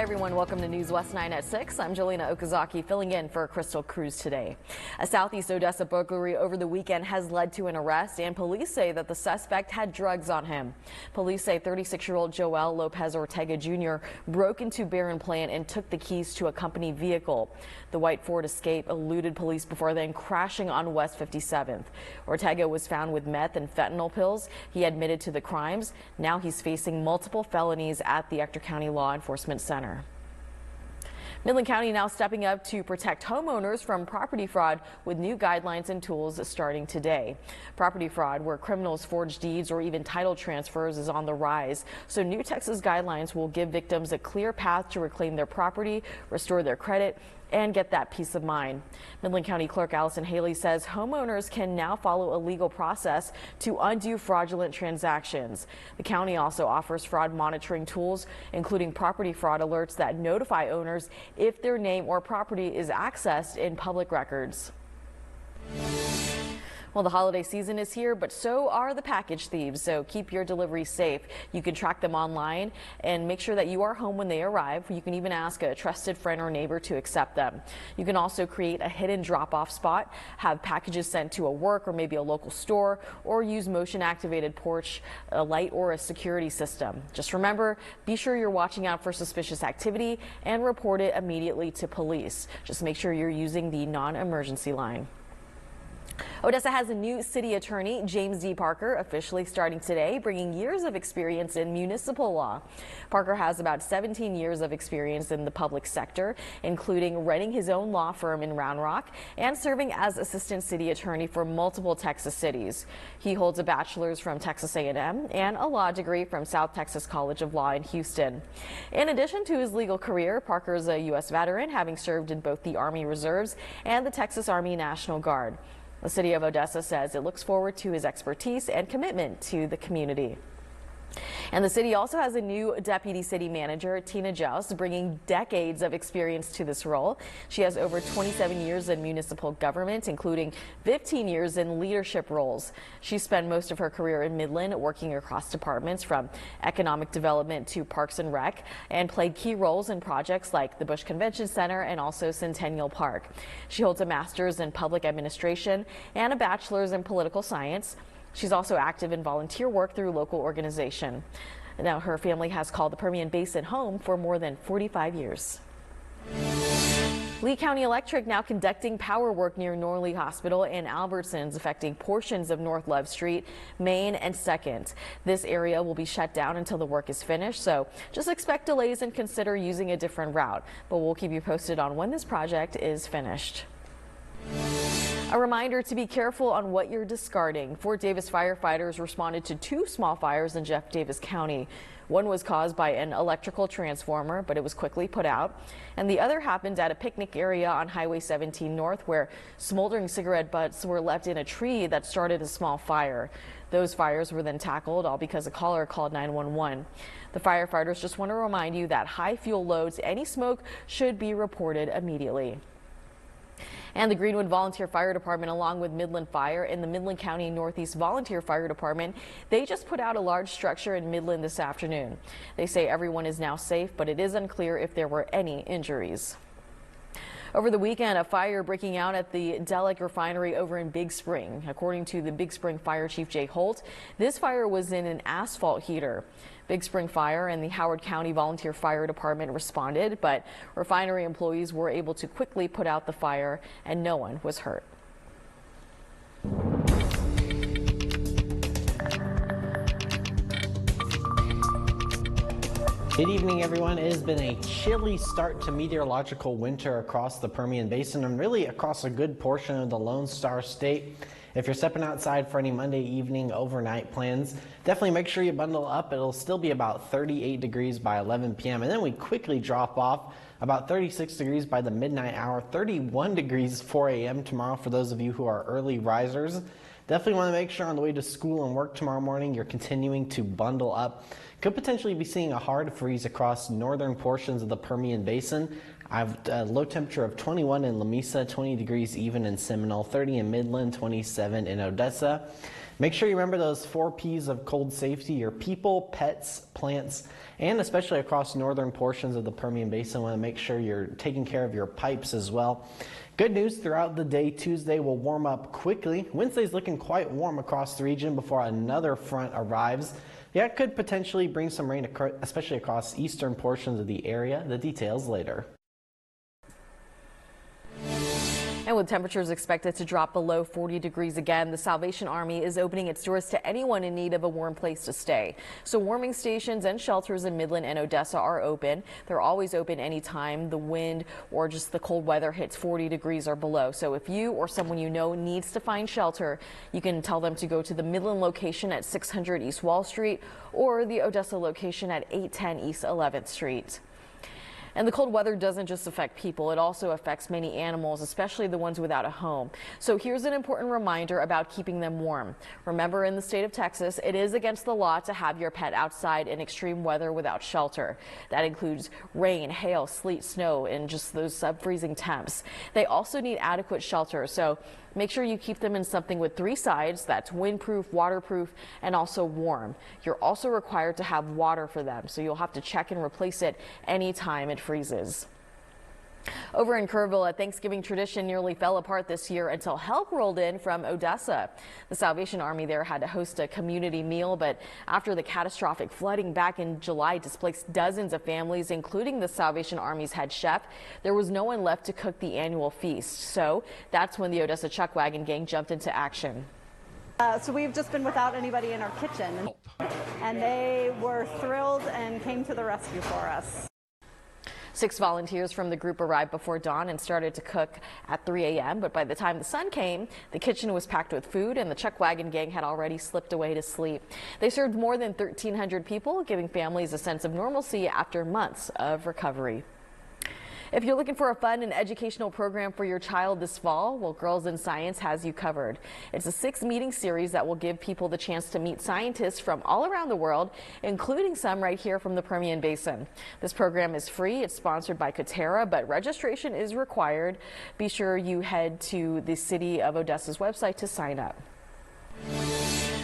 Hi everyone, welcome to NewsWest 9 at 6. I'm Jelena Okazaki filling in for Crystal Cruz today. A southeast Odessa burglary over the weekend has led to an arrest, and police say that the suspect had drugs on him. Police say 36-year-old Joel Lopez Ortega Jr. broke into Barron Plant and took the keys to a company vehicle. The white Ford Escape eluded police before then crashing on West 57th. Ortega was found with meth and fentanyl pills. He admitted to the crimes. Now he's facing multiple felonies at the Ector County Law Enforcement Center. Midland County now stepping up to protect homeowners from property fraud with new guidelines and tools starting today. Property fraud, where criminals forge deeds or even title transfers, is on the rise. So new Texas guidelines will give victims a clear path to reclaim their property, restore their credit, and get that peace of mind. Midland County Clerk Allison Haley says homeowners can now follow a legal process to undo fraudulent transactions. The county also offers fraud monitoring tools, including property fraud alerts that notify owners if their name or property is accessed in public records. Well, the holiday season is here, but so are the package thieves, so keep your deliveries safe. You can track them online and make sure that you are home when they arrive. You can even ask a trusted friend or neighbor to accept them. You can also create a hidden drop-off spot, have packages sent to a work or maybe a local store, or use motion-activated porch, a light, or a security system. Just remember, be sure you're watching out for suspicious activity and report it immediately to police. Just make sure you're using the non-emergency line. Odessa has a new city attorney, James D. Parker, officially starting today, bringing years of experience in municipal law. Parker has about 17 years of experience in the public sector, including running his own law firm in Round Rock and serving as assistant city attorney for multiple Texas cities. He holds a bachelor's from Texas A&M and a law degree from South Texas College of Law in Houston. In addition to his legal career, Parker is a U.S. veteran, having served in both the Army Reserves and the Texas Army National Guard. The city of Odessa says it looks forward to his expertise and commitment to the community. And the city also has a new deputy city manager, Tina Joust, bringing decades of experience to this role. She has over 27 years in municipal government, including 15 years in leadership roles. She spent most of her career in Midland, working across departments from economic development to parks and rec, and played key roles in projects like the Bush Convention Center and also Centennial Park. She holds a master's in public administration and a bachelor's in political science. She's also active in volunteer work through local organization. Now, her family has called the Permian Basin home for more than 45 years. Lee County Electric now conducting power work near Norley Hospital and Albertsons, affecting portions of North Love Street, Main and 2nd. This area will be shut down until the work is finished, so just expect delays and consider using a different route. But we'll keep you posted on when this project is finished. A reminder to be careful on what you're discarding. Fort Davis firefighters responded to 2 small fires in Jeff Davis County. One was caused by an electrical transformer, but it was quickly put out. And the other happened at a picnic area on Highway 17 North, where smoldering cigarette butts were left in a tree that started a small fire. Those fires were then tackled, all because a caller called 911. The firefighters just want to remind you that high fuel loads, any smoke, should be reported immediately. And the Greenwood Volunteer Fire Department, along with Midland Fire and the Midland County Northeast Volunteer Fire Department, they just put out a large structure in Midland this afternoon. They say everyone is now safe, but it is unclear if there were any injuries. Over the weekend, a fire breaking out at the Delek refinery over in Big Spring. According to the Big Spring Fire Chief Jay Holt, this fire was in an asphalt heater. Big Spring Fire and the Howard County Volunteer Fire Department responded, but refinery employees were able to quickly put out the fire and no one was hurt. Good evening, everyone. It has been a chilly start to meteorological winter across the Permian Basin and really across a good portion of the Lone Star State. If you're stepping outside for any Monday evening overnight plans, definitely make sure you bundle up. It'll still be about 38 degrees by 11 p.m. and then we quickly drop off about 36 degrees by the midnight hour, 31 degrees 4 a.m. tomorrow for those of you who are early risers. Definitely want to make sure on the way to school and work tomorrow morning you're continuing to bundle up. Could potentially be seeing a hard freeze across northern portions of the Permian Basin. I have a low temperature of 21 in Lamesa, 20 degrees even in Seminole, 30 in Midland, 27 in Odessa. Make sure you remember those 4 P's of cold safety: your people, pets, plants, and especially across northern portions of the Permian Basin, want to make sure you're taking care of your pipes as well. Good news throughout the day. Tuesday will warm up quickly. Wednesday's looking quite warm across the region before another front arrives. Yeah, it could potentially bring some rain, especially across eastern portions of the area. The details later. And with temperatures expected to drop below 40 degrees again, the Salvation Army is opening its doors to anyone in need of a warm place to stay. So warming stations and shelters in Midland and Odessa are open. They're always open anytime the wind or just the cold weather hits 40 degrees or below. So if you or someone you know needs to find shelter, you can tell them to go to the Midland location at 600 East Wall Street or the Odessa location at 810 East 11th Street. And the cold weather doesn't just affect people, it also affects many animals, especially the ones without a home. So here's an important reminder about keeping them warm. Remember, in the state of Texas, it is against the law to have your pet outside in extreme weather without shelter. That includes rain, hail, sleet, snow, and just those sub-freezing temps. They also need adequate shelter, so make sure you keep them in something with 3 sides that's windproof, waterproof, and also warm. You're also required to have water for them, so you'll have to check and replace it anytime it freezes. Over in Kerrville, a Thanksgiving tradition nearly fell apart this year until help rolled in from Odessa. The Salvation Army there had to host a community meal, but after the catastrophic flooding back in July displaced dozens of families, including the Salvation Army's head chef, there was no one left to cook the annual feast. So that's when the Odessa Chuck Wagon Gang jumped into action. So we've just been without anybody in our kitchen, and they were thrilled and came to the rescue for us. 6 volunteers from the group arrived before dawn and started to cook at 3 a.m. But by the time the sun came, the kitchen was packed with food and the Chuck Wagon Gang had already slipped away to sleep. They served more than 1,300 people, giving families a sense of normalcy after months of recovery. If you're looking for a fun and educational program for your child this fall, well, Girls in Science has you covered. It's a 6-meeting series that will give people the chance to meet scientists from all around the world, including some right here from the Permian Basin. This program is free. It's sponsored by Coterra, but registration is required. Be sure you head to the City of Odessa's website to sign up.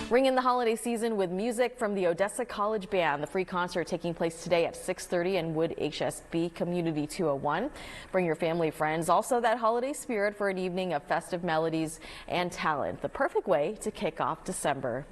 Ring in the holiday season with music from the Odessa College Band. The free concert taking place today at 6:30 in Wood HSB Community 201. Bring your family, friends. Also that holiday spirit for an evening of festive melodies and talent. The perfect way to kick off December.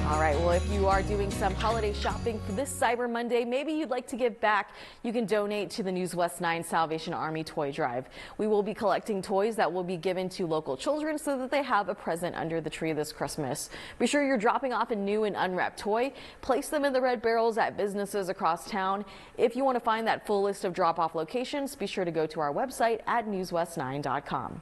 All right, well, if you are doing some holiday shopping for this Cyber Monday, maybe you'd like to give back, you can donate to the NewsWest 9 Salvation Army Toy Drive. We will be collecting toys that will be given to local children so that they have a present under the tree this Christmas. Be sure you're dropping off a new and unwrapped toy. Place them in the red barrels at businesses across town. If you want to find that full list of drop-off locations, be sure to go to our website at newswest9.com.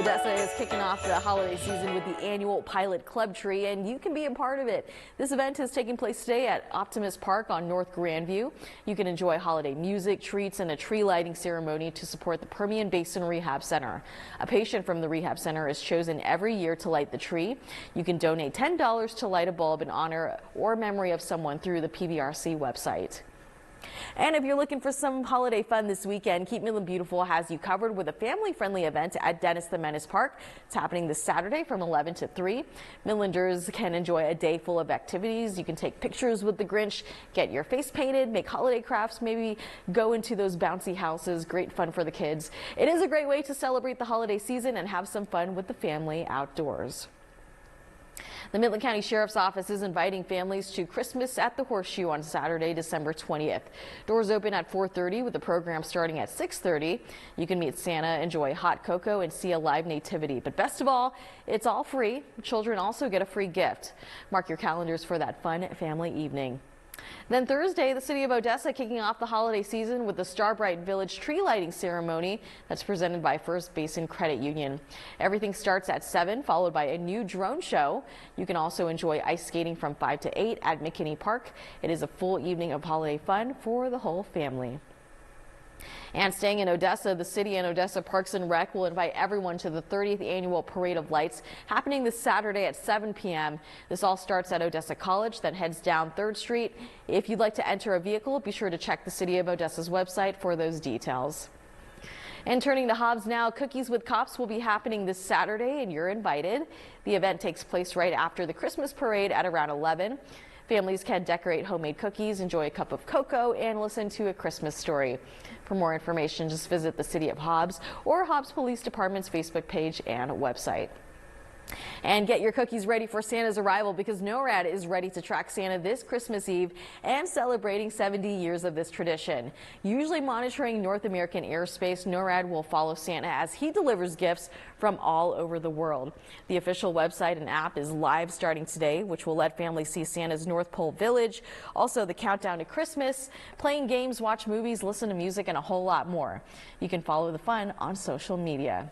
Odessa is kicking off the holiday season with the annual Pilot Club Tree, and you can be a part of it. This event is taking place today at Optimist Park on North Grandview. You can enjoy holiday music, treats, and a tree lighting ceremony to support the Permian Basin Rehab Center. A patient from the Rehab Center is chosen every year to light the tree. You can donate $10 to light a bulb in honor or memory of someone through the PBRC website. And if you're looking for some holiday fun this weekend, Keep Midland Beautiful has you covered with a family-friendly event at Dennis the Menace Park. It's happening this Saturday from 11 to 3. Midlanders can enjoy a day full of activities. You can take pictures with the Grinch, get your face painted, make holiday crafts, maybe go into those bouncy houses. Great fun for the kids. It is a great way to celebrate the holiday season and have some fun with the family outdoors. The Midland County Sheriff's Office is inviting families to Christmas at the Horseshoe on Saturday, December 20th. Doors open at 4:30 with the program starting at 6:30. You can meet Santa, enjoy hot cocoa, and see a live nativity. But best of all, it's all free. Children also get a free gift. Mark your calendars for that fun family evening. Then Thursday, the City of Odessa kicking off the holiday season with the Starbright Village tree lighting ceremony that's presented by First Basin Credit Union. Everything starts at 7, followed by a new drone show. You can also enjoy ice skating from 5 to 8 at McKinney Park. It is a full evening of holiday fun for the whole family. And staying in Odessa, the city and Odessa Parks and Rec will invite everyone to the 30th annual Parade of Lights happening this Saturday at 7 p.m. This all starts at Odessa College, then heads down 3rd Street. If you'd like to enter a vehicle, be sure to check the City of Odessa's website for those details. And turning to Hobbs now, Cookies with Cops will be happening this Saturday and you're invited. The event takes place right after the Christmas parade at around 11. Families can decorate homemade cookies, enjoy a cup of cocoa, and listen to a Christmas story. For more information, just visit the City of Hobbs or Hobbs Police Department's Facebook page and website. And get your cookies ready for Santa's arrival because NORAD is ready to track Santa this Christmas Eve and celebrating 70 years of this tradition. Usually monitoring North American airspace, NORAD will follow Santa as he delivers gifts from all over the world. The official website and app is live starting today, which will let families see Santa's North Pole Village, also the countdown to Christmas, playing games, watch movies, listen to music, and a whole lot more. You can follow the fun on social media.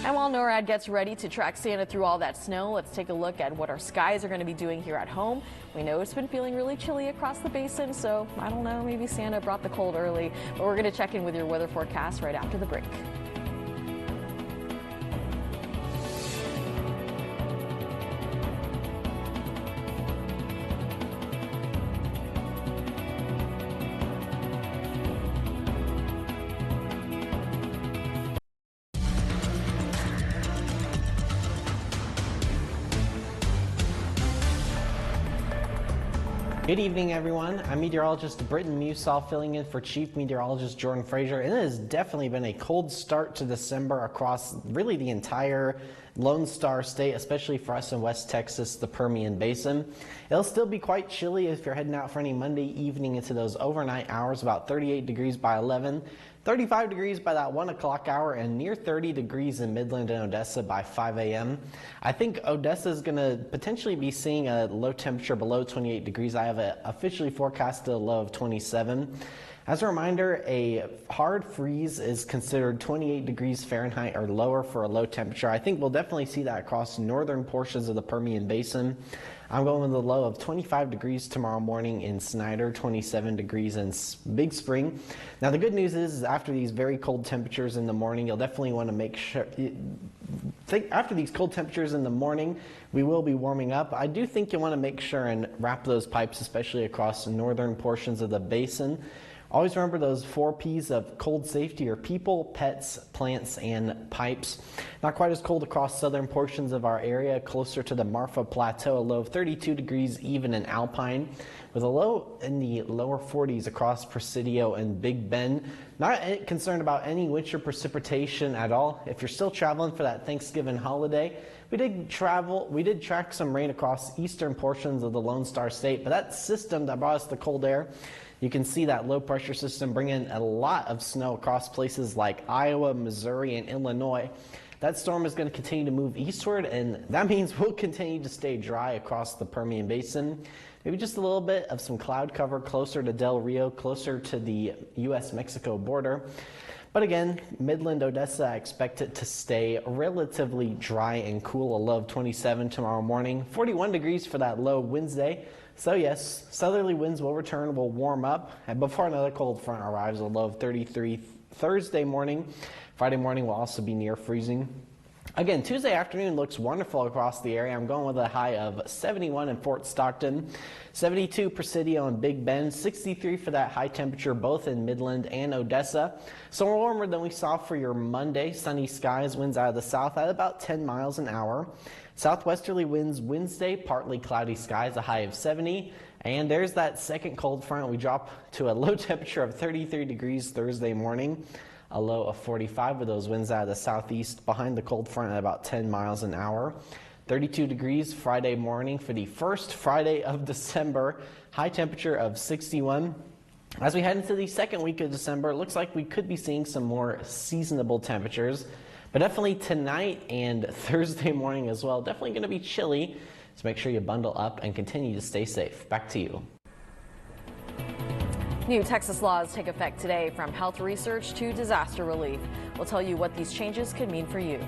And while NORAD gets ready to track Santa through all that snow, let's take a look at what our skies are going to be doing here at home. We know it's been feeling really chilly across the basin, so I don't know, maybe Santa brought the cold early, but we're going to check in with your weather forecast right after the break. Good evening, everyone. I'm meteorologist Britton Musall filling in for Chief Meteorologist Jordan Fraser. And it has definitely been a cold start to December across really the entire Lone Star State, especially for us in West Texas, the Permian Basin. It'll still be quite chilly if you're heading out for any Monday evening into those overnight hours, about 38 degrees by 11. 35 degrees by that 1 o'clock hour and near 30 degrees in Midland and Odessa by 5 a.m. I think Odessa is going to potentially be seeing a low temperature below 28 degrees. I have officially forecasted a low of 27. As a reminder, a hard freeze is considered 28 degrees Fahrenheit or lower for a low temperature. I think we'll definitely see that across northern portions of the Permian Basin. I'm going with a low of 25 degrees tomorrow morning in Snyder, 27 degrees in Big Spring. Now, the good news is after these very cold temperatures in the morning, you'll definitely want to make sure, after these cold temperatures in the morning, we will be warming up. I do think you want to make sure and wrap those pipes, especially across the northern portions of the basin. Always remember those 4 P's of cold safety are people, pets, plants, and pipes. Not quite as cold across southern portions of our area, closer to the Marfa Plateau, a low of 32 degrees even in Alpine, with a low in the lower 40s across Presidio and Big Bend. Not concerned about any winter precipitation at all. If you're still traveling for that Thanksgiving holiday, we did track some rain across eastern portions of the Lone Star State, but that system that brought us the cold air, you can see that low pressure system bringing a lot of snow across places like Iowa, Missouri, and Illinois. That storm is going to continue to move eastward, and that means we'll continue to stay dry across the Permian Basin. Maybe just a little bit of some cloud cover closer to Del Rio, closer to the U.S.-Mexico border. But again, Midland, Odessa, I expect it to stay relatively dry and cool, a low of 27 tomorrow morning, 41 degrees for that low Wednesday. So yes, southerly winds will return, will warm up, and before another cold front arrives, a low of 33 Thursday morning. Friday morning will also be near freezing. Again, Tuesday afternoon looks wonderful across the area. I'm going with a high of 71 in Fort Stockton, 72 Presidio and Big Bend, 63 for that high temperature both in Midland and Odessa. So warmer than we saw for your Monday. Sunny skies, winds out of the south at about 10 miles an hour. Southwesterly winds Wednesday, partly cloudy skies, a high of 70. And there's that second cold front. We drop to a low temperature of 33 degrees Thursday morning, a low of 45 with those winds out of the southeast behind the cold front at about 10 miles an hour. 32 degrees Friday morning for the first Friday of December, high temperature of 61. As we head into the second week of December, it looks like we could be seeing some more seasonable temperatures. But definitely tonight and Thursday morning as well, definitely going to be chilly. So make sure you bundle up and continue to stay safe. Back to you. New Texas laws take effect today, from health research to disaster relief. We'll tell you what these changes could mean for you.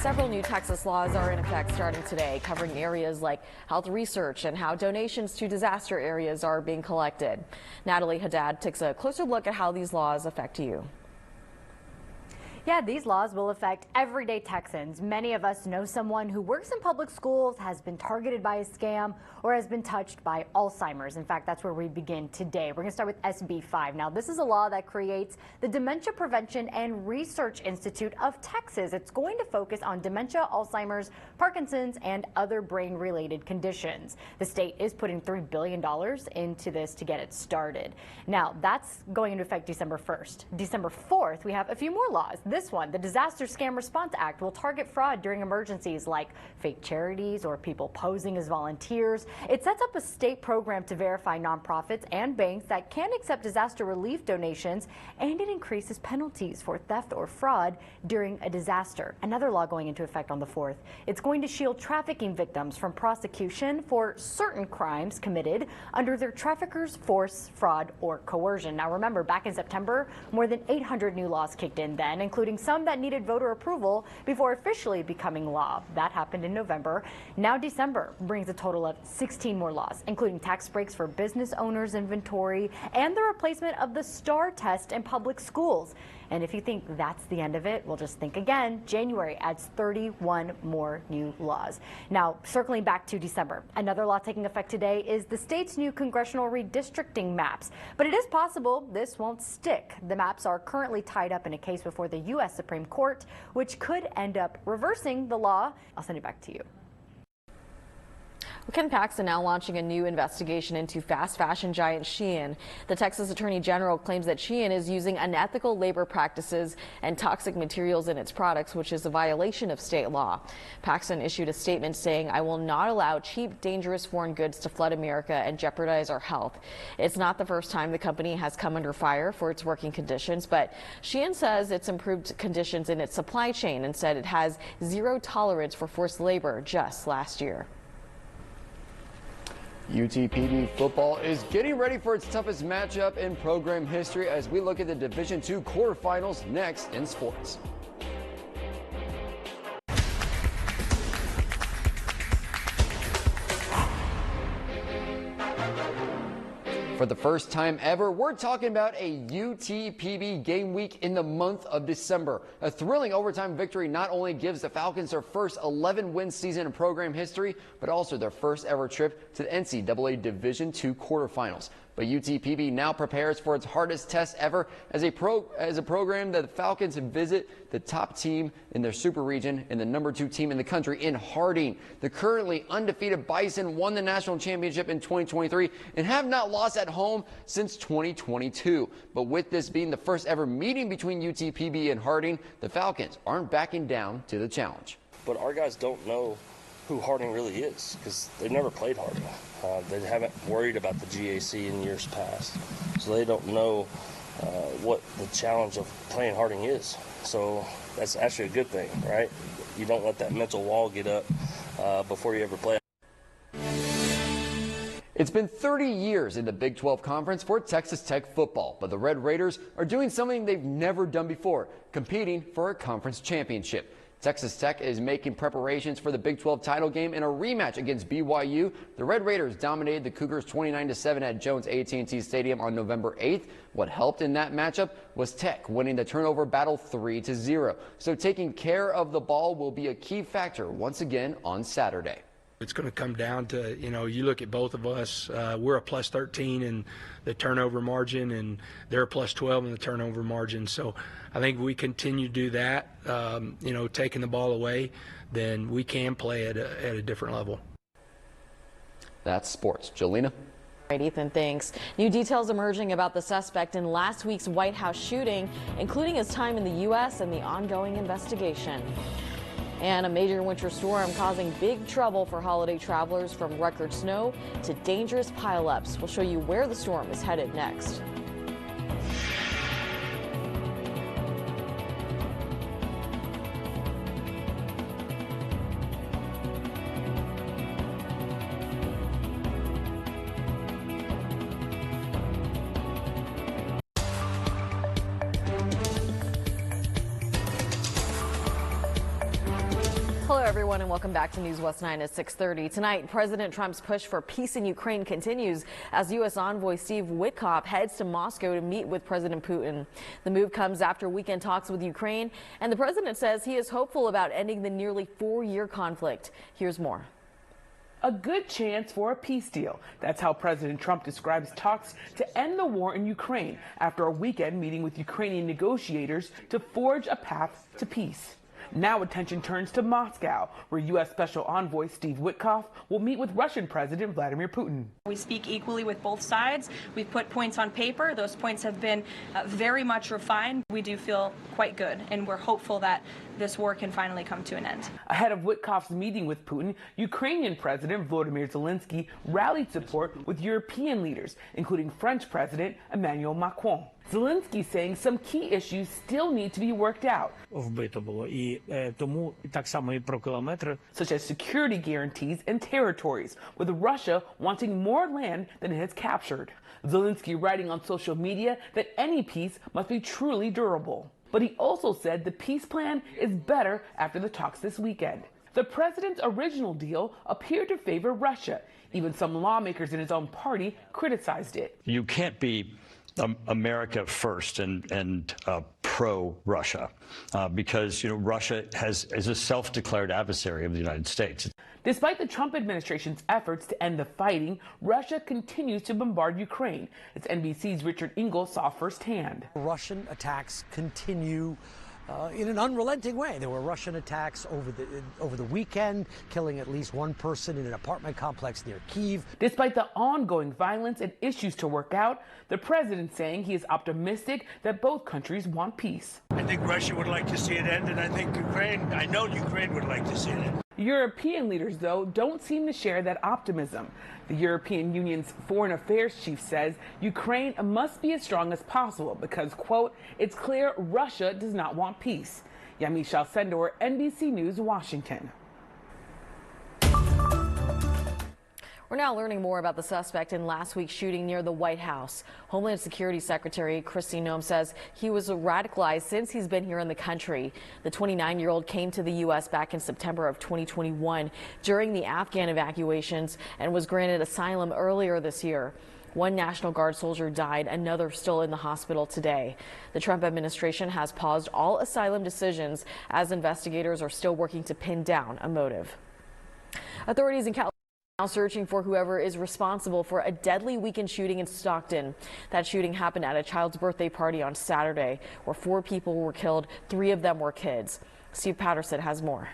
Several new Texas laws are in effect starting today, covering areas like health research and how donations to disaster areas are being collected. Natalie Haddad takes a closer look at how these laws affect you. Yeah, these laws will affect everyday Texans. Many of us know someone who works in public schools, has been targeted by a scam, or has been touched by Alzheimer's. In fact, that's where we begin today. We're going to start with SB 5. Now, this is a law that creates the Dementia Prevention and Research Institute of Texas. It's going to focus on dementia, Alzheimer's, Parkinson's, and other brain-related conditions. The state is putting $3 billion into this to get it started. Now, that's going into effect December 1st. December 4th, we have a few more laws. This one, the Disaster Scam Response Act, will target fraud during emergencies like fake charities or people posing as volunteers. It sets up a state program to verify nonprofits and banks that can accept disaster relief donations, and it increases penalties for theft or fraud during a disaster. Another law going into effect on the 4th. It's going to shield trafficking victims from prosecution for certain crimes committed under their traffickers, force, fraud, or coercion. Now remember, back in September, more than 800 new laws kicked in then, including some that needed voter approval before officially becoming law. That happened in November. Now December brings a total of 16 more laws, including tax breaks for business owners' inventory and the replacement of the STAR test in public schools. And if you think that's the end of it, well, just think again. January adds 31 more new laws. Now, circling back to December, another law taking effect today is the state's new congressional redistricting maps. But it is possible this won't stick. The maps are currently tied up in a case before the U.S. Supreme Court, which could end up reversing the law. I'll send it back to you. Ken Paxton now launching a new investigation into fast fashion giant Shein. The Texas Attorney General claims that Shein is using unethical labor practices and toxic materials in its products, which is a violation of state law. Paxton issued a statement saying, "I will not allow cheap, dangerous foreign goods to flood America and jeopardize our health." It's not the first time the company has come under fire for its working conditions, but Shein says it's improved conditions in its supply chain and said it has zero tolerance for forced labor just last year. UTPB football is getting ready for its toughest matchup in program history as we look at the Division II quarterfinals next in sports. For the first time ever, we're talking about a UTPB game week in the month of December. A thrilling overtime victory not only gives the Falcons their first 11-win season in program history, but also their first ever trip to the NCAA Division II quarterfinals. But UTPB now prepares for its hardest test ever as a program that the Falcons visit the top team in their super region and the #2 team in the country in Harding. The currently undefeated Bison won the national championship in 2023 and have not lost at home since 2022. But with this being the first ever meeting between UTPB and Harding, the Falcons aren't backing down to the challenge. But our guys don't know who Harding really is because they've never played Harding. They haven't worried about the GAC in years past, so they don't know what the challenge of playing Harding is. So that's actually a good thing, right? You don't let that mental wall get up before you ever play. It's been 30 years in the Big 12 Conference for Texas Tech football, but the Red Raiders are doing something they've never done before, competing for a conference championship. Texas Tech is making preparations for the Big 12 title game in a rematch against BYU. The Red Raiders dominated the Cougars 29-7 at Jones AT&T Stadium on November 8th. What helped in that matchup was Tech winning the turnover battle 3-0. So taking care of the ball will be a key factor once again on Saturday. It's going to come down to, you look at both of us, we're a plus 13 in the turnover margin and they're a plus 12 in the turnover margin. So I think we continue to do that, taking the ball away, then we can play at a different level. That's sports. Jolena? All right, Ethan, thanks. New details emerging about the suspect in last week's White House shooting, including his time in the U.S. and the ongoing investigation. And a major winter storm causing big trouble for holiday travelers, from record snow to dangerous pileups. We'll show you where the storm is headed next. Hello, everyone, and welcome back to NewsWest 9 at 6:30. Tonight, President Trump's push for peace in Ukraine continues as U.S. envoy Steve Witkoff heads to Moscow to meet with President Putin. The move comes after weekend talks with Ukraine, and the president says he is hopeful about ending the nearly 4-year conflict. Here's more. A good chance for a peace deal. That's how President Trump describes talks to end the war in Ukraine after a weekend meeting with Ukrainian negotiators to forge a path to peace. Now attention turns to Moscow, where U.S. Special Envoy Steve Witkoff will meet with Russian President Vladimir Putin. We speak equally with both sides. We've put points on paper. Those points have been very much refined. We do feel quite good, and we're hopeful that this war can finally come to an end. Ahead of Witkoff's meeting with Putin, Ukrainian President Volodymyr Zelensky rallied support with European leaders, including French President Emmanuel Macron. Zelensky saying some key issues still need to be worked out, such as security guarantees and territories, with Russia wanting more land than it has captured. Zelensky writing on social media that any peace must be truly durable. But he also said the peace plan is better after the talks this weekend. The president's original deal appeared to favor Russia. Even some lawmakers in his own party criticized it. You can't be America first and pro-Russia because Russia is a self-declared adversary of the United States. Despite the Trump administration's efforts to end the fighting, Russia continues to bombard Ukraine, as NBC's Richard Engel saw firsthand. Russian attacks continue in an unrelenting way. There were Russian attacks over the weekend, killing at least one person in an apartment complex near Kyiv. Despite the ongoing violence and issues to work out, the president saying he is optimistic that both countries want peace. I think Russia would like to see it end, and I know Ukraine would like to see it end. European leaders, though, don't seem to share that optimism. The European Union's foreign affairs chief says Ukraine must be as strong as possible because, quote, it's clear Russia does not want peace. Yamiche Alcindor, NBC News, Washington. We're now learning more about the suspect in last week's shooting near the White House. Homeland Security Secretary Kristi Noem says he was radicalized since he's been here in the country. The 29-year-old came to the U.S. back in September of 2021 during the Afghan evacuations and was granted asylum earlier this year. One National Guard soldier died, another still in the hospital today. The Trump administration has paused all asylum decisions as investigators are still working to pin down a motive. Authorities in California now searching for whoever is responsible for a deadly weekend shooting in Stockton. That shooting happened at a child's birthday party on Saturday, where 4 people were killed. 3 of them were kids. Steve Patterson has more.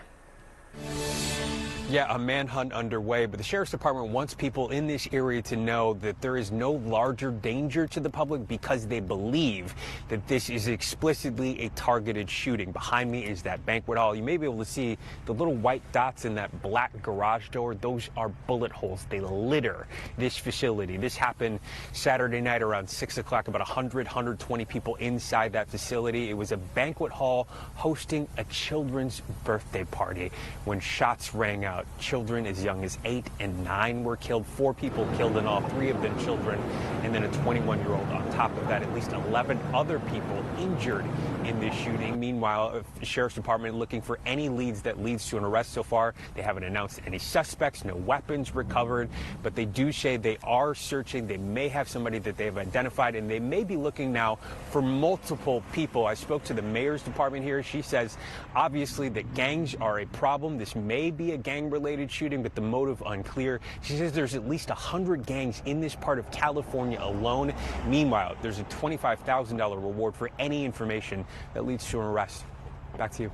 Yeah, a manhunt underway, but the Sheriff's Department wants people in this area to know that there is no larger danger to the public because they believe that this is explicitly a targeted shooting. Behind me is that banquet hall. You may be able to see the little white dots in that black garage door. Those are bullet holes. They litter this facility. This happened Saturday night around 6 o'clock, about 120 people inside that facility. It was a banquet hall hosting a children's birthday party when shots rang out. Children as young as 8 and 9 were killed. 4 people killed in all, 3 of them children, and then a 21-year-old on top of that. At least 11 other people injured in this shooting. Meanwhile, the Sheriff's Department looking for any leads that leads to an arrest so far. They haven't announced any suspects, no weapons recovered, but they do say they are searching. They may have somebody that they have identified, and they may be looking now for multiple people. I spoke to the mayor's department here. She says, obviously, that gangs are a problem. This may be a gang-related shooting, but the motive unclear. She says there's at least 100 gangs in this part of California alone. Meanwhile, there's a $25,000 reward for any information that leads to an arrest. Back to you.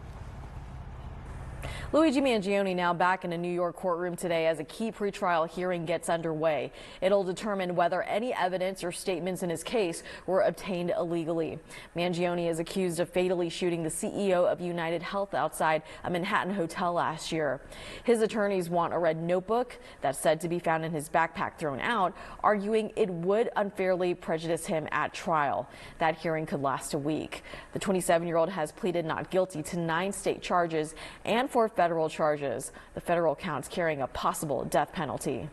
Luigi Mangione now back in a New York courtroom today as a key pretrial hearing gets underway. It'll determine whether any evidence or statements in his case were obtained illegally. Mangione is accused of fatally shooting the CEO of United Health outside a Manhattan hotel last year. His attorneys want a red notebook that's said to be found in his backpack thrown out, arguing it would unfairly prejudice him at trial. That hearing could last a week. The 27-year-old has pleaded not guilty to 9 state charges and 4 federal charges. The federal counts carrying a possible death penalty.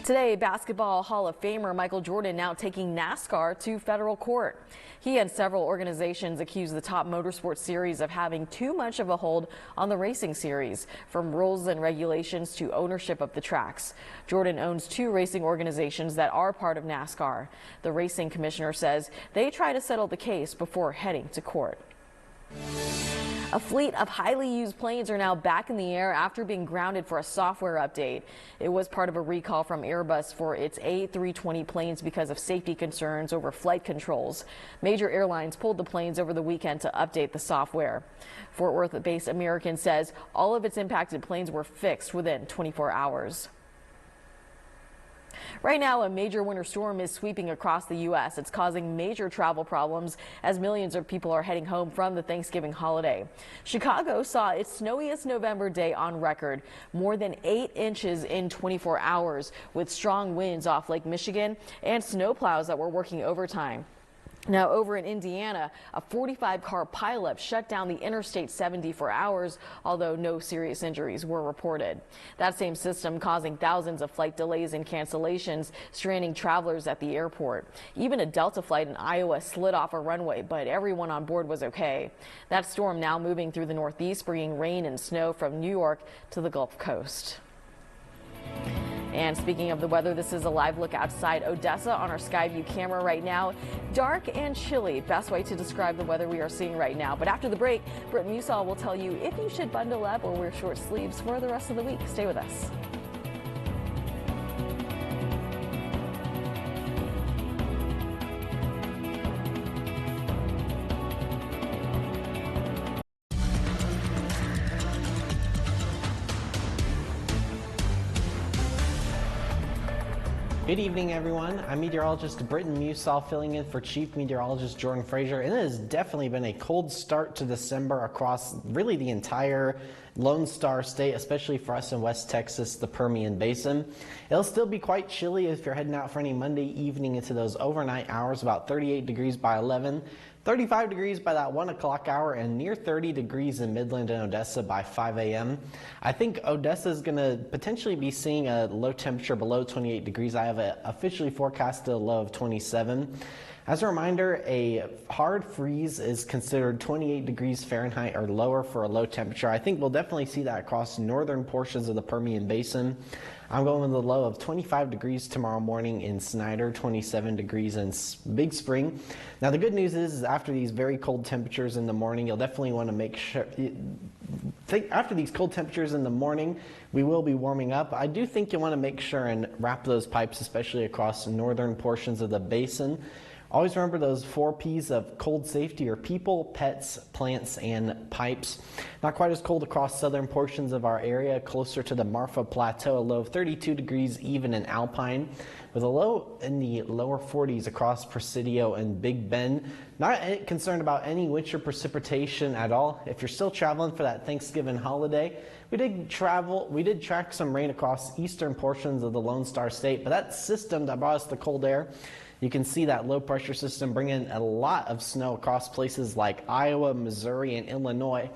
Today, Basketball Hall of Famer Michael Jordan now taking NASCAR to federal court. He and several organizations accuse the top motorsport series of having too much of a hold on the racing series, from rules and regulations to ownership of the tracks. Jordan owns 2 racing organizations that are part of NASCAR. The racing commissioner says they try to settle the case before heading to court. A fleet of highly used planes are now back in the air after being grounded for a software update. It was part of a recall from Airbus for its A320 planes because of safety concerns over flight controls. Major airlines pulled the planes over the weekend to update the software. Fort Worth-based American says all of its impacted planes were fixed within 24 hours. Right now, a major winter storm is sweeping across the U.S. It's causing major travel problems as millions of people are heading home from the Thanksgiving holiday. Chicago saw its snowiest November day on record, more than 8 inches in 24 hours, with strong winds off Lake Michigan and snowplows that were working overtime. Now, over in Indiana, a 45-car pileup shut down the Interstate 70 for hours, although no serious injuries were reported. That same system causing thousands of flight delays and cancellations, stranding travelers at the airport. Even a Delta flight in Iowa slid off a runway, but everyone on board was okay. That storm now moving through the Northeast, bringing rain and snow from New York to the Gulf Coast. And speaking of the weather, this is a live look outside Odessa on our Skyview camera right now. Dark and chilly, best way to describe the weather we are seeing right now. But after the break, Britt Musall will tell you if you should bundle up or wear short sleeves for the rest of the week. Stay with us. Good evening, everyone. I'm meteorologist Britton Musall filling in for Chief Meteorologist Jordan Fraser. And it has definitely been a cold start to December across really the entire Lone Star State, especially for us in West Texas, the Permian Basin. It'll still be quite chilly if you're heading out for any Monday evening into those overnight hours, about 38 degrees by 11. 35 degrees by that 1 o'clock hour and near 30 degrees in Midland and Odessa by 5 a.m. I think Odessa is going to potentially be seeing a low temperature below 28 degrees. I have officially forecasted a low of 27. As a reminder, a hard freeze is considered 28 degrees Fahrenheit or lower for a low temperature. I think we'll definitely see that across northern portions of the Permian Basin. I'm going with a low of 25 degrees tomorrow morning in Snyder, 27 degrees in Big Spring. Now, the good news is after these very cold temperatures in the morning, you'll definitely want to make sure, after these cold temperatures in the morning, we will be warming up. I do think you'll want to make sure and wrap those pipes, especially across northern portions of the basin. Always remember those 4 P's of cold safety are people, pets, plants, and pipes. Not quite as cold across southern portions of our area, closer to the Marfa Plateau, a low of 32 degrees even in Alpine, with a low in the lower 40s across Presidio and Big Bend. Not concerned about any winter precipitation at all. If you're still traveling for that Thanksgiving holiday, we did track some rain across eastern portions of the Lone Star State, but that system that brought us the cold air, you can see that low pressure system bringing a lot of snow across places like Iowa, Missouri, and Illinois.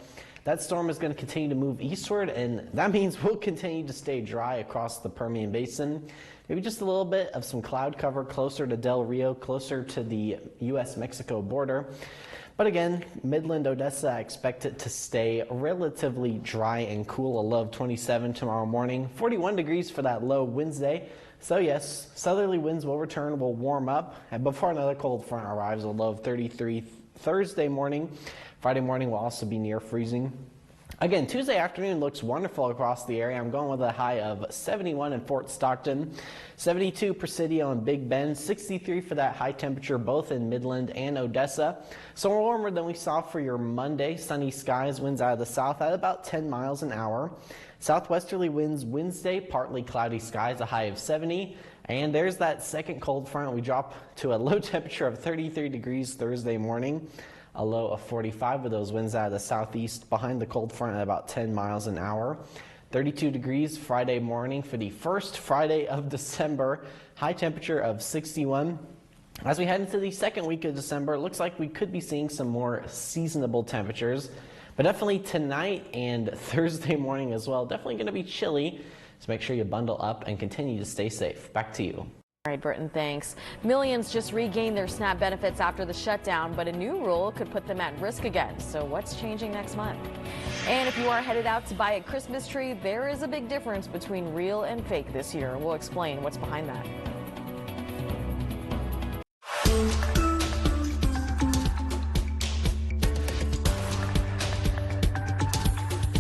That storm is going to continue to move eastward, and that means we'll continue to stay dry across the Permian Basin. Maybe just a little bit of some cloud cover closer to Del Rio, closer to the U.S.-Mexico border. But again, Midland, Odessa, I expect it to stay relatively dry and cool, a low of 27 tomorrow morning, 41 degrees for that low Wednesday. So yes, southerly winds will return, will warm up, and before another cold front arrives, a low of 33 Thursday morning. Friday morning will also be near freezing. Again, Tuesday afternoon looks wonderful across the area. I'm going with a high of 71 in Fort Stockton, 72 Presidio and Big Bend, 63 for that high temperature both in Midland and Odessa. So warmer than we saw for your Monday. Sunny skies, winds out of the south at about 10 miles an hour. Southwesterly winds Wednesday, partly cloudy skies, a high of 70. And there's that second cold front. We drop to a low temperature of 33 degrees Thursday morning, a low of 45 with those winds out of the southeast behind the cold front at about 10 miles an hour. 32 degrees Friday morning for the first Friday of December, high temperature of 61. As we head into the second week of December, it looks like we could be seeing some more seasonable temperatures. But definitely tonight and Thursday morning as well, definitely going to be chilly. So make sure you bundle up and continue to stay safe. Back to you. All right, Burton, thanks. Millions just regained their SNAP benefits after the shutdown, but a new rule could put them at risk again. So what's changing next month? And if you are headed out to buy a Christmas tree, there is a big difference between real and fake this year. We'll explain what's behind that.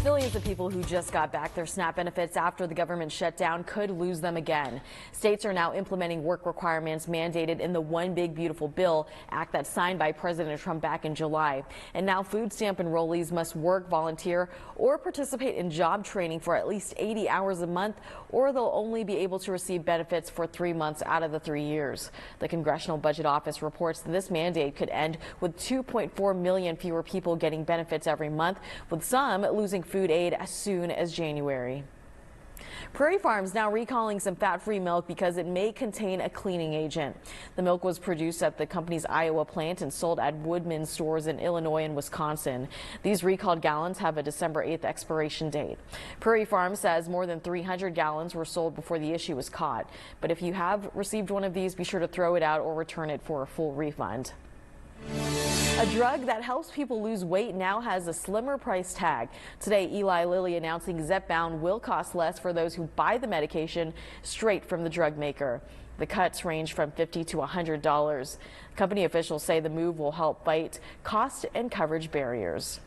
Millions of people who just got back their SNAP benefits after the government shutdown could lose them again. States are now implementing work requirements mandated in the One Big Beautiful Bill Act that's signed by President Trump back in July. And now food stamp enrollees must work, volunteer, or participate in job training for at least 80 hours a month, or they'll only be able to receive benefits for 3 months out of the 3 years. The Congressional Budget Office reports that this mandate could end with 2.4 million fewer people getting benefits every month, with some losing food aid as soon as January. Prairie Farms now recalling some fat-free milk because it may contain a cleaning agent. The milk was produced at the company's Iowa plant and sold at Woodman stores in Illinois and Wisconsin. These recalled gallons have a December 8th expiration date. Prairie Farms says more than 300 gallons were sold before the issue was caught. But if you have received one of these, be sure to throw it out or return it for a full refund. A drug that helps people lose weight now has a slimmer price tag. Today, Eli Lilly announcing Zepbound will cost less for those who buy the medication straight from the drug maker. The cuts range from $50 to $100. Company officials say the move will help fight cost and coverage barriers.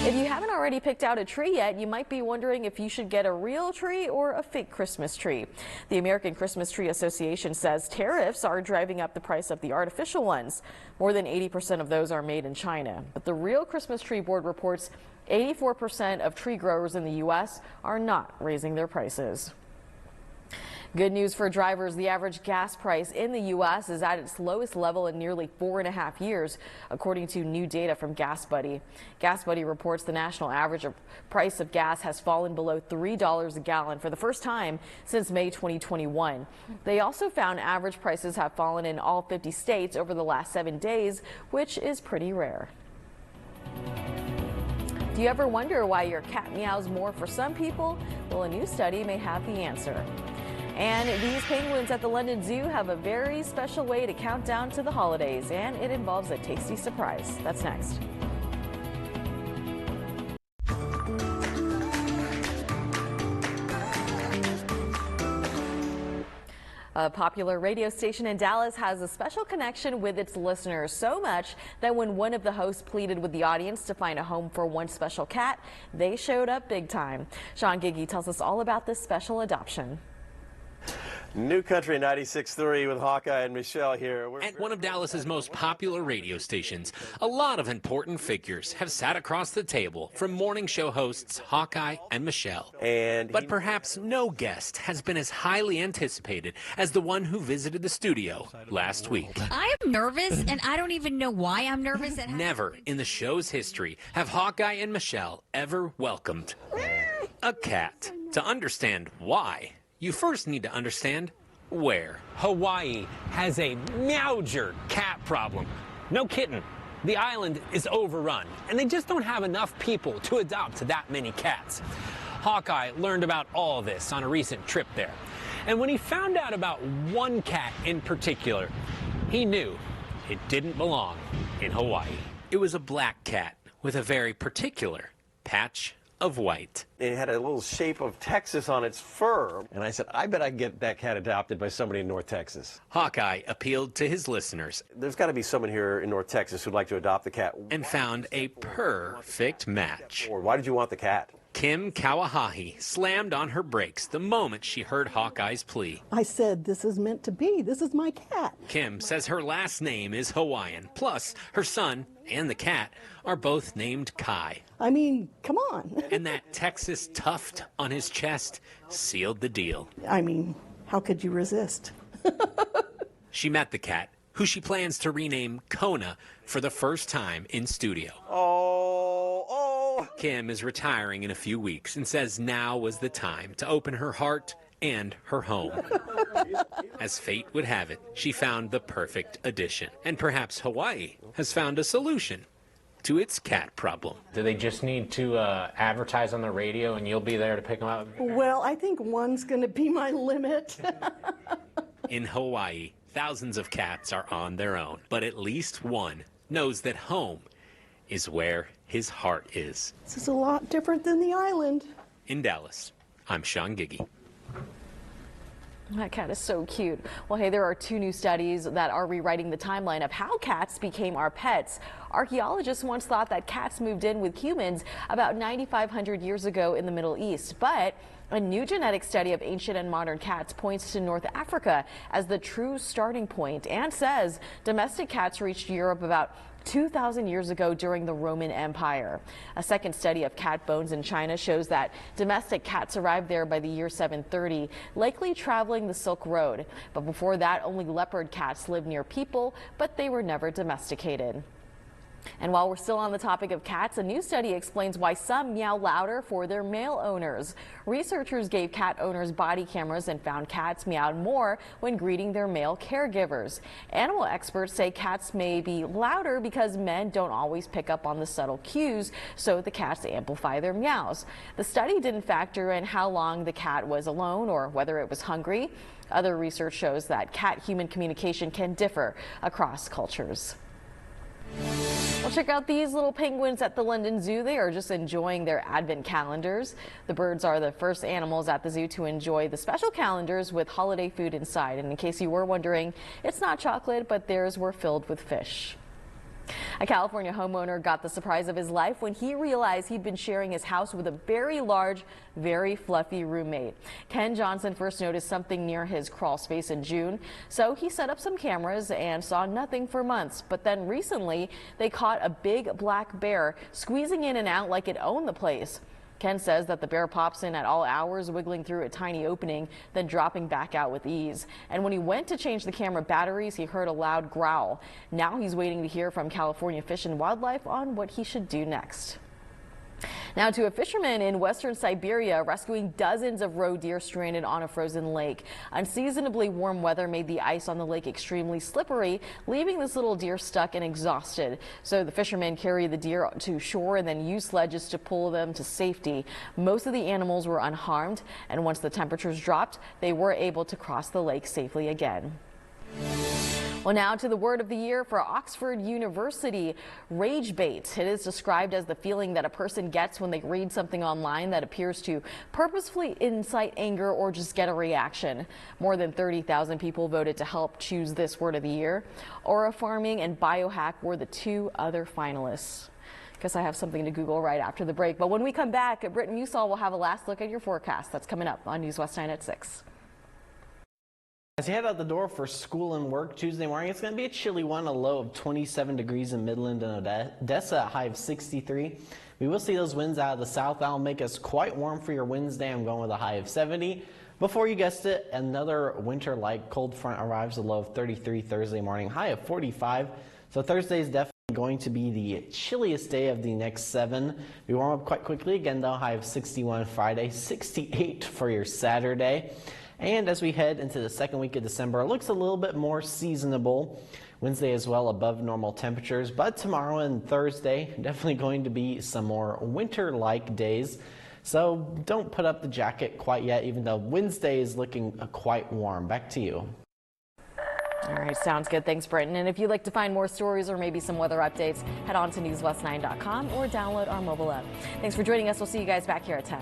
If you haven't already picked out a tree yet, you might be wondering if you should get a real tree or a fake Christmas tree. The American Christmas Tree Association says tariffs are driving up the price of the artificial ones. More than 80% of those are made in China. But the Real Christmas Tree Board reports 84% of tree growers in the U.S. are not raising their prices. Good news for drivers. The average gas price in the U.S. is at its lowest level in nearly 4.5 years, according to new data from GasBuddy. GasBuddy reports the national average price of gas has fallen below $3 a gallon for the first time since May 2021. They also found average prices have fallen in all 50 states over the last 7 days, which is pretty rare. Do you ever wonder why your cat meows more for some people? Well, a new study may have the answer. And these penguins at the London Zoo have a very special way to count down to the holidays, and it involves a tasty surprise. That's next. A popular radio station in Dallas has a special connection with its listeners, so much that when one of the hosts pleaded with the audience to find a home for one special cat, they showed up big time. Sean Giggy tells us all about this special adoption. New Country 96.3 with Hawkeye and Michelle here. At one of Dallas's most popular radio stations, a lot of important figures have sat across the table from morning show hosts Hawkeye and Michelle. But perhaps no guest has been as highly anticipated as the one who visited the studio last week. I'm nervous, and I don't even know why I'm nervous. Never in the show's history have Hawkeye and Michelle ever welcomed a cat. To understand why, you first need to understand where. Hawaii has a major cat problem. No kidding. The island is overrun, and they just don't have enough people to adopt that many cats. Hawkeye learned about all this on a recent trip there. And when he found out about one cat in particular, he knew it didn't belong in Hawaii. It was a black cat with a very particular patch of white. It had a little shape of Texas on its fur. And I said, I bet I can get that cat adopted by somebody in North Texas. Hawkeye appealed to his listeners. There's got to be someone here in North Texas who'd like to adopt the cat. And found a perfect match. Why did you want the cat? Kim Kawahahi slammed on her brakes the moment she heard Hawkeye's plea. I said, this is meant to be. This is my cat. Kim says her last name is Hawaiian. Plus, her son and the cat are both named Kai. I mean, come on. And that Texas tuft on his chest sealed the deal. I mean, how could you resist? She met the cat, who she plans to rename Kona, for the first time in studio. Kim is retiring in a few weeks and says now was the time to open her heart and her home. As fate would have it, she found the perfect addition. And perhaps Hawaii has found a solution to its cat problem. Do they just need to advertise on the radio and you'll be there to pick them up? Well, I think one's going to be my limit. In Hawaii, thousands of cats are on their own, but at least one knows that home is where his heart is. This is a lot different than the island. In Dallas, I'm Sean Giggy. That cat is so cute. Well, hey, there are 2 new studies that are rewriting the timeline of how cats became our pets. Archaeologists once thought that cats moved in with humans about 9,500 years ago in the Middle East, but a new genetic study of ancient and modern cats points to North Africa as the true starting point and says domestic cats reached Europe about 2,000 years ago during the Roman Empire. A second study of cat bones in China shows that domestic cats arrived there by the year 730, likely traveling the Silk Road. But before that, only leopard cats lived near people, but they were never domesticated. And while we're still on the topic of cats, a new study explains why some meow louder for their male owners. Researchers gave cat owners body cameras and found cats meowed more when greeting their male caregivers. Animal experts say cats may be louder because men don't always pick up on the subtle cues, so the cats amplify their meows. The study didn't factor in how long the cat was alone or whether it was hungry. Other research shows that cat-human communication can differ across cultures. Well, check out these little penguins at the London Zoo. They are just enjoying their advent calendars. The birds are the first animals at the zoo to enjoy the special calendars with holiday food inside. And in case you were wondering, it's not chocolate, but theirs were filled with fish. A California homeowner got the surprise of his life when he realized he'd been sharing his house with a very large, very fluffy roommate. Ken Johnson first noticed something near his crawl space in June, so he set up some cameras and saw nothing for months. But then recently, they caught a big black bear squeezing in and out like it owned the place. Ken says that the bear pops in at all hours, wiggling through a tiny opening, then dropping back out with ease. And when he went to change the camera batteries, he heard a loud growl. Now he's waiting to hear from California Fish and Wildlife on what he should do next. Now to a fisherman in western Siberia rescuing dozens of roe deer stranded on a frozen lake. Unseasonably warm weather made the ice on the lake extremely slippery, leaving this little deer stuck and exhausted. So the fishermen carried the deer to shore and then used sledges to pull them to safety. Most of the animals were unharmed, and once the temperatures dropped, they were able to cross the lake safely again. Well, now to the word of the year for Oxford University, rage bait. It is described as the feeling that a person gets when they read something online that appears to purposefully incite anger or just get a reaction. More than 30,000 people voted to help choose this word of the year. Aura farming and biohack were the 2 other finalists. Guess I have something to Google right after the break. But when we come back, Britton Musall will have a last look at your forecast. That's coming up on NewsWest 9 at 6. As you head out the door for school and work Tuesday morning, it's going to be a chilly one, a low of 27 degrees in Midland and Odessa, a high of 63. We will see those winds out of the south. That'll make us quite warm for your Wednesday. I'm going with a high of 70. Before you guessed it, another winter-like cold front arrives, a low of 33 Thursday morning, high of 45. So Thursday is definitely going to be the chilliest day of the next 7. We warm up quite quickly again, though, high of 61 Friday, 68 for your Saturday. And as we head into the second week of December, it looks a little bit more seasonable. Wednesday as well, above normal temperatures, but tomorrow and Thursday, definitely going to be some more winter-like days. So don't put up the jacket quite yet, even though Wednesday is looking quite warm. Back to you. All right, sounds good. Thanks, Britton. And if you'd like to find more stories or maybe some weather updates, head on to newswest9.com or download our mobile app. Thanks for joining us. We'll see you guys back here at 10.